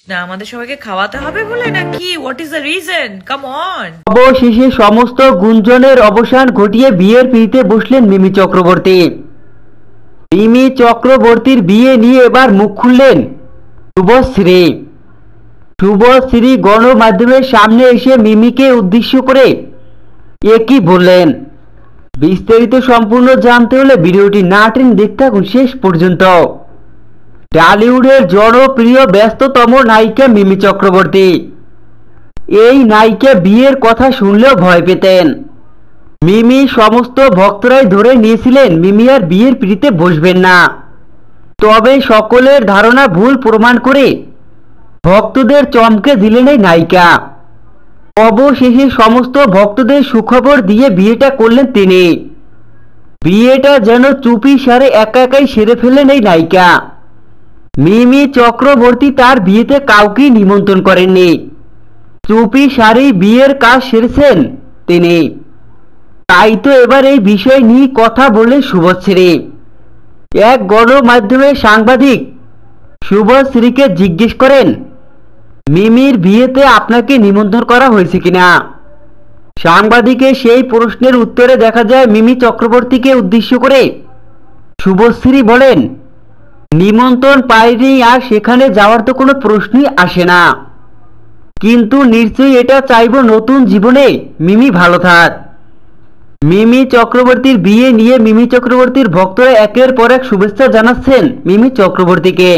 না আমাদের সবাইকে খাওয়াতে হবে বলে নাকি? What is the reason? Come on. অবশেষে সমস্ত গুঞ্জনের অবসান ঘটিয়ে বিয়ের পিড়িতে বসলেন মিমি চক্রবর্তী। মিমি চক্রবর্তীর বিয়ে নিয়ে এবার মুখ খুললেন শুভশ্রী। শুভশ্রী গণমাধ্যমের সামনে এসে মিমিকে উদ্দেশ্য করে একই বললেন। বিস্তারিত সম্পূর্ণ জানতে হলে ভিডিওটি না টেনে দেখতে থাকুন শেষ পর্যন্ত। টলিউডের জনপ্রিয় ব্যস্ততম নায়িকা মিমি চক্রবর্তী। এই নায়িকা বিয়ের কথা শুনলেও ভয় পেতেন। মিমি সমস্ত ভক্তরাই ধরে নিয়েছিলেন মিমি আর বিয়ের পিড়িতে বসবেন না। তবে সকলের ধারণা ভুল প্রমাণ করে ভক্তদের চমকে দিলেন এই নায়িকা। অবশেষে সমস্ত ভক্তদের সুখবর দিয়ে বিয়েটা করলেন তিনি। বিয়েটা যেন চুপি সারে একা একাই সেরে ফেললেন এই নায়িকা। মিমি চক্রবর্তী তার বিয়েতে কাউকেই নিমন্ত্রণ করেননি। চুপি সারেই বিয়ের কাজ সেরেছেন তিনি। তাই তো এবার এই বিষয় নিয়ে কথা বললেন শুভশ্রী। এক গণমাধ্যমের সাংবাদিক শুভশ্রীকে জিজ্ঞেস করেন, মিমির বিয়েতে আপনাকে নিমন্ত্রণ করা হয়েছে কিনা। সাংবাদিকের সেই প্রশ্নের উত্তরে দেখা যায় মিমি চক্রবর্তীকে উদ্দেশ্য করে শুভশ্রী বলেন, নিমন্ত্রণ পাইনি আর সেখানে যাওয়ার তো কোনো প্রশ্নই আসে না। কিন্তু নিশ্চয়ই এটা চাইব নতুন জীবনে মিমি ভালো থাক। মিমি চক্রবর্তীর বিয়ে নিয়ে মিমি চক্রবর্তীর ভক্তরা একের পর এক শুভেচ্ছা জানাচ্ছেন মিমি চক্রবর্তীকে।